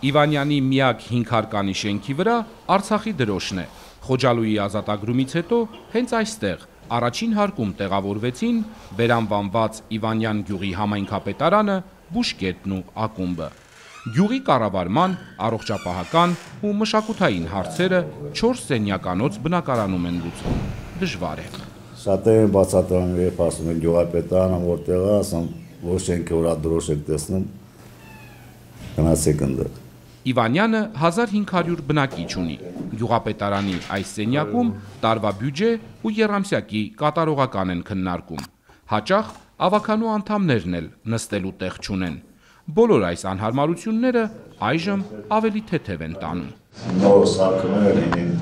Իվանյանի միակ 5 հարկանի շենքի վրա Արցախի դրոշն է։ Խոջալույի ազատագրումից հետո հենց այստեղ առաջին հարկում տեղավորվեցին վերանվանված Իվանյան գյուղի համայնքապետարանը, բուժկետն ու ակումբը։ Գյուղի կառավարման, առողջապահական ու մշակութային հարցերը 4 սենյականոց բնակարանում են լուծվում։ Դժվար է։ Շատերը բացատրում են, ասում են գյուղապետարանը որտեղ է, ասում որ շենքի վրա դրոշ եք տեսնում, գնացեք ընդդեմ։ Իվանյանը 1500 բնակիչ ունի։ Գյուղապետարանի այս սենյակում տարվա բյուջե ու եռամսյակի կատարողական են քննարկում։ Հաճախ ավականու անդամներն էլ նստելու տեղ չունեն։ Բոլոր այս անհարմարությունները այժմ ավելի թեթև են տանում։ Նոր սարքները լինին,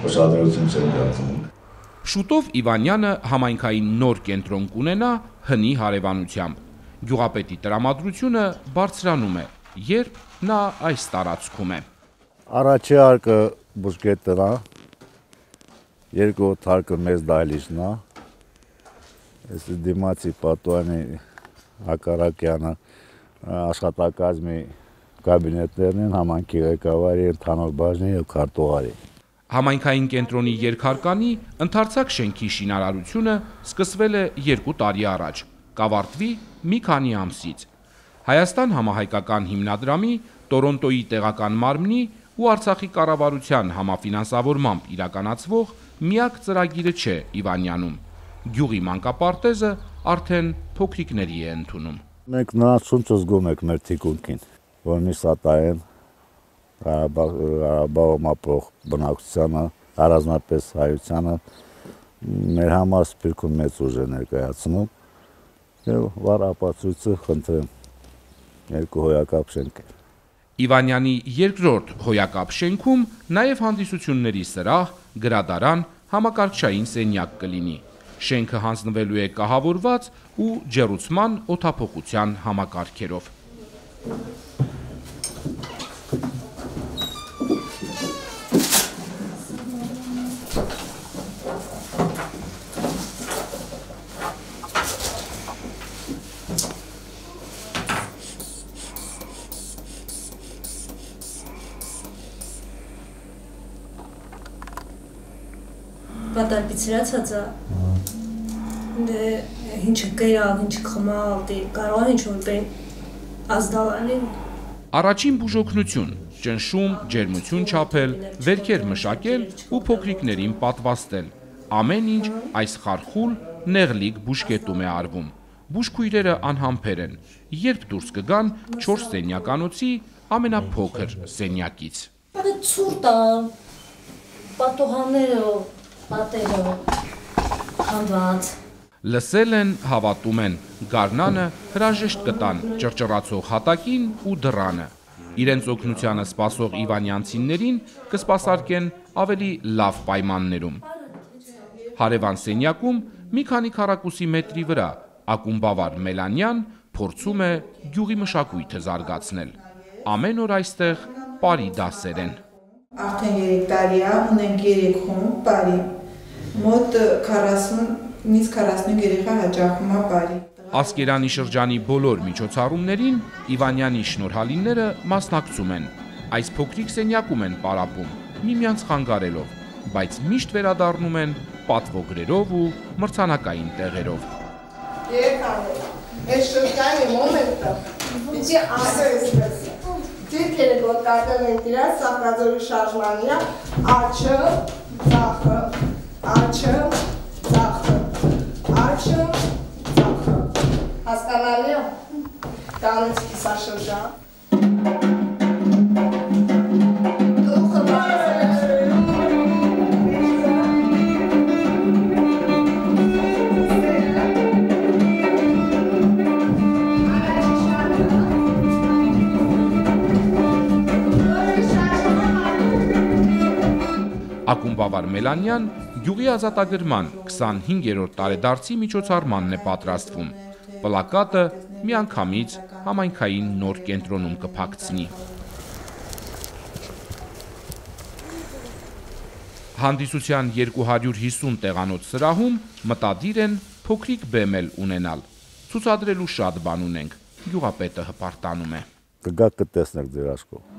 ուշադրություն չեն դարձնում։ Շուտով Իվանյանը համայնքային նոր կենտրոն կունենա հնի հարևանությամբ։ Գյուղապետի տրամադրությունը բարձրանում է, երբ նա այս տարածքում է։ Առաջի հարկը բուժկետն է, երկրորդ հարկը մեծ դահլիճն է, այս դիմացի պատուհանի հակառակյանը աշխատակազմի կաբինետներն են, համայնքի ղեկավարի, ընդհանուր բաժնի և քարտուղարի։ Համայնքային կենտրոնի երկհարկանի ընդարձակ շենքի շինարարությունը սկսվել է 2 տարի առաջ, կավարտվի մի քանի ամսից։ Հայաստան համահայկական հիմնադրամի, Տորոնտոյի տեղական մարմնի ու Արցախի կառավարության համաֆինանսավորմամբ իրականացվող միակ ծրագիրը չէ Իվանյանում։ Գյուղի մանկապարտեզը արդեն փոքրիկների է ընդունում։ Մենք նրանց շունչը զգում ենք մեր թիկունքին, որ մի սատային Ղարաբաղում ապրող բնակչությանը, առանձնապես հայությանը մեր համար սպիրկում մեծ ուժ է ներկայացնում և վառ ապացույցը խնդրեմ 2 հոյակապ շենք է։ Իվանյանի երկրորդ հոյակապ շենքում նաև հանդիսությունների սրահ, գրադարան, համակարգչային սենյակ կլինի։ Շենքը հանձնվելու է կահավորված ու ջեռուցման օդափոխության համակարգերով։ Պատարպիցրացած է, ինչը կերավ, ինչը խմալ, կարող է ինչ-որ ազդալանին։ Առաջին բուժօգնություն, ճնշում, ջերմություն չափել, վերքեր մշակել ու փոքրիկներին պատվաստել։ Ամեն ինչ այս խարխուլ, նեղլիկ բուժկետում է արվում։ Բուժքույրերը անհամբեր են, երբ դուրս կգան 4 սենյականոցի ամենափոքր սենյակից։ Ցուրտ է, պատոհանները, պատերը, խանդված։ Լսել են, հավատում են, գարնանը հրաժեշտ կտան ճռճռացող հատակին ու դռանը։ Իրենց օգնությանը սպասող իվանյանցիներին կսպասարկեն ավելի լավ պայմաններում։ Հարևան սենյակում մի քանի քառակուսի մետրի վրա ակումբավար Մելանյան փորձում է գյուղի մշակույթը զարգացնել։ Ամեն օր այստեղ պարի դասեր են։ Արդեն 3 տարի է, ունենք 3 խումբ պարի, մոտ 40-45 երեխա հաճախում է պարի։ Ասկերանի շրջանի բոլոր միջոցառումներին Իվանյանի շնորհալիները մասնակցում են։ Այս փոքրիկ սենյակում են պարապում, միմյանց խանգարելով, բայց միշտ վերադառնում են պատվոգրերով ու մրցանակային տեղերով։ Երեխաներ, այս շրջանի մոմենտը պիտի ասես Դիրքերը գոտկարտել են տիրած Սախրաձորի շարժմանիա, աչը, ծախը, աչը, ծախը, աչը, ծախը։ Հասկանալի է, կանից կիսաշրջան։ Ակումբավար Մելանյան գյուղի ազատագրման 25-րդ տարեդարձի միջոցառմանն է պատրաստվում։ Պլակատը միանգամից համայնքային նոր կենտրոնում կփակցնի։ Հանդիսության 250 տեղանոց սրահում մտադիր են փոքրիկ բեմ էլ ունենալ։ Ցուցադրելու շատ բան ունենք, գյուղապետը հպարտանում է։ Կգաք կտեսնեք ձեր աշխով։